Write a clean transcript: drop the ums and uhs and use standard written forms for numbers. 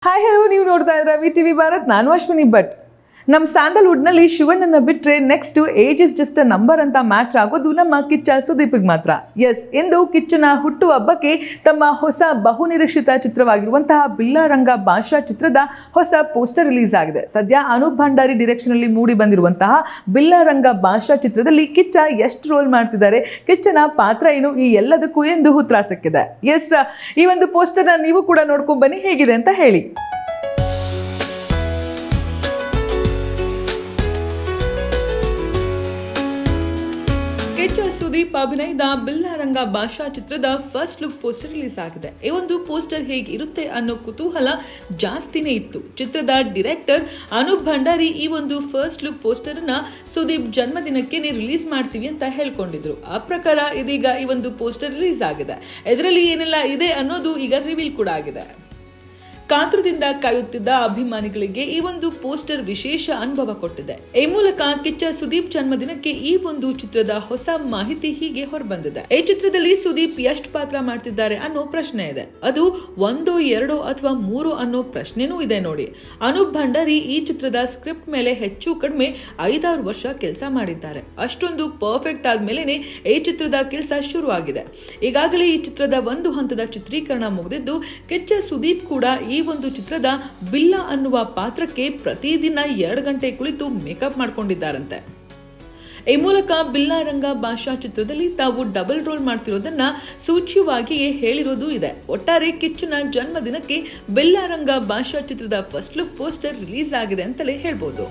Hi hello, ನೀವು ನೋಡ್ತಾ ಇದ್ರ VTV ಭಾರತ್. ನಾನು ಅಶ್ವಿನಿ ಭಟ್. ನಮ್ಮ ಸ್ಯಾಂಡಲ್ವುಡ್ನಲ್ಲಿ ಶಿವಣ್ಣನ ಬಿಟ್ಟರೆ next age is just a number ಅಂತ ಮ್ಯಾಚ್ ಆಗೋದು ನಮ್ಮ ಕಿಚ್ಚ ಸುದೀಪಿಗೆ ಮಾತ್ರ. ಎಸ್, ಎಂದು ಕಿಚ್ಚನ ಹುಟ್ಟುಹಬ್ಬಕ್ಕೆ ತಮ್ಮ ಹೊಸ ಬಹುನಿರೀಕ್ಷಿತ ಚಿತ್ರವಾಗಿರುವಂತಹ ಬಿಲ್ಲಾರಂಗ ಭಾಷಾ ಚಿತ್ರದ ಹೊಸ ಪೋಸ್ಟರ್ ರಿಲೀಸ್ ಆಗಿದೆ. ಸದ್ಯ ಅನೂಪ್ ಭಂಡಾರಿ ಡಿರೆಕ್ಷನಲ್ಲಿ ಮೂಡಿ ಬಂದಿರುವಂತಹ ಬಿಲ್ಲಾರಂಗ ಭಾಷಾ ಚಿತ್ರದಲ್ಲಿ ಕಿಚ್ಚ ಎಷ್ಟು ರೋಲ್ ಮಾಡ್ತಿದ್ದಾರೆ, ಕಿಚ್ಚನ ಪಾತ್ರ ಏನು, ಈ ಎಲ್ಲದಕ್ಕೂ ಎಂದು ಉತ್ತರ ಸಿಕ್ಕಿದೆ. ಎಸ್, ಈ ಒಂದು ಪೋಸ್ಟರ್ನ ನೀವು ಕೂಡ ನೋಡ್ಕೊಂಡ್ ಬನ್ನಿ, ಹೇಗಿದೆ ಅಂತ ಹೇಳಿ. ಕಿಚ್ಚ ಸುದೀಪ್ ಅಭಿನಯದ ಬಿಲ್ಲಾರಂಗ ಭಾಷಾ ಚಿತ್ರದ ಫಸ್ಟ್ ಲುಕ್ ಪೋಸ್ಟರ್ ರಿಲೀಸ್ ಆಗಿದೆ. ಈ ಒಂದು ಪೋಸ್ಟರ್ ಹೇಗಿರುತ್ತೆ ಅನ್ನೋ ಕುತೂಹಲ ಜಾಸ್ತಿನೇ ಇತ್ತು. ಚಿತ್ರದ ಡೈರೆಕ್ಟರ್ ಅನೂಪ್ ಭಂಡಾರಿ ಈ ಒಂದು ಫಸ್ಟ್ ಲುಕ್ ಪೋಸ್ಟರ್ ಅನ್ನ ಸುದೀಪ್ ಜನ್ಮದಿನಕ್ಕೆ ರಿಲೀಸ್ ಮಾಡ್ತೀವಿ ಅಂತ ಹೇಳ್ಕೊಂಡಿದ್ರು. ಆ ಪ್ರಕಾರ ಇದೀಗ ಈ ಒಂದು ಪೋಸ್ಟರ್ ರಿಲೀಸ್ ಆಗಿದೆ. ಇದರಲ್ಲಿ ಏನೆಲ್ಲ ಇದೆ ಅನ್ನೋದು ಈಗ ರಿವೀಲ್ ಕೂಡ ಆಗಿದೆ. ಕಾತುರದಿಂದ ಕಾಯುತ್ತಿದ್ದ ಅಭಿಮಾನಿಗಳಿಗೆ ಈ ಒಂದು ಪೋಸ್ಟರ್ ವಿಶೇಷ ಅನುಭವ ಕೊಟ್ಟಿದೆ. ಈ ಮೂಲಕ ಕಿಚ್ಚ ಸುದೀಪ್ ಜನ್ಮದಿನಕ್ಕೆ ಈ ಒಂದು ಚಿತ್ರದ ಹೊಸ ಮಾಹಿತಿ ಹೀಗೆ ಹೊರಬಂದಿದೆ. ಈ ಚಿತ್ರದಲ್ಲಿ ಸುದೀಪ್ ಎಷ್ಟು ಪಾತ್ರ ಮಾಡ್ತಿದ್ದಾರೆ ಅನ್ನೋ ಪ್ರಶ್ನೆ ಇದೆ. ಅದು 1, 2 ಅಥವಾ 3 ಅನ್ನೋ ಪ್ರಶ್ನೆನೂ ಇದೆ ನೋಡಿ. ಅನೂಪ್ ಭಂಡಾರಿ ಈ ಚಿತ್ರದ ಸ್ಕ್ರಿಪ್ಟ್ ಮೇಲೆ ಹೆಚ್ಚು ಕಡಿಮೆ 5-6 ವರ್ಷ ಕೆಲಸ ಮಾಡಿದ್ದಾರೆ. ಅಷ್ಟೊಂದು ಪರ್ಫೆಕ್ಟ್ ಆದ್ಮೇಲೆ ಈ ಚಿತ್ರದ ಕೆಲಸ ಶುರು ಆಗಿದೆ. ಈಗಾಗಲೇ ಈ ಚಿತ್ರದ ಒಂದು ಹಂತದ ಚಿತ್ರೀಕರಣ ಮುಗಿದಿದ್ದು, ಕಿಚ್ಚ ಸುದೀಪ್ ಕೂಡ ಈ ಒಂದು ಚಿತ್ರದ ಬಿಲ್ಲ ಅನ್ನುವ ಪಾತ್ರಕ್ಕೆ ಪ್ರತಿದಿನ 2 ಗಂಟೆ ಕುಳಿತು ಮೇಕಪ್ ಮಾಡ್ಕೊಂಡಿದ್ದಾರಂತೆ. ಈ ಮೂಲಕ ಬಿಲ್ಲಾರಂಗ ಭಾಷಾ ಚಿತ್ರದಲ್ಲಿ ತಾವು ಡಬಲ್ ರೋಲ್ ಮಾಡ್ತಿರೋದನ್ನ ಸೂಚ್ಯವಾಗಿಯೇ ಹೇಳಿರೋದು ಇದೆ. ಒಟ್ಟಾರೆ ಕಿಚ್ಚನ ಜನ್ಮದಿನಕ್ಕೆ ಬಿಲ್ಲಾರಂಗ ಭಾಷಾ ಚಿತ್ರದ ಫಸ್ಟ್ ಲುಕ್ ಪೋಸ್ಟರ್ ರಿಲೀಸ್ ಆಗಿದೆ ಅಂತಲೇ ಹೇಳ್ಬೋದು.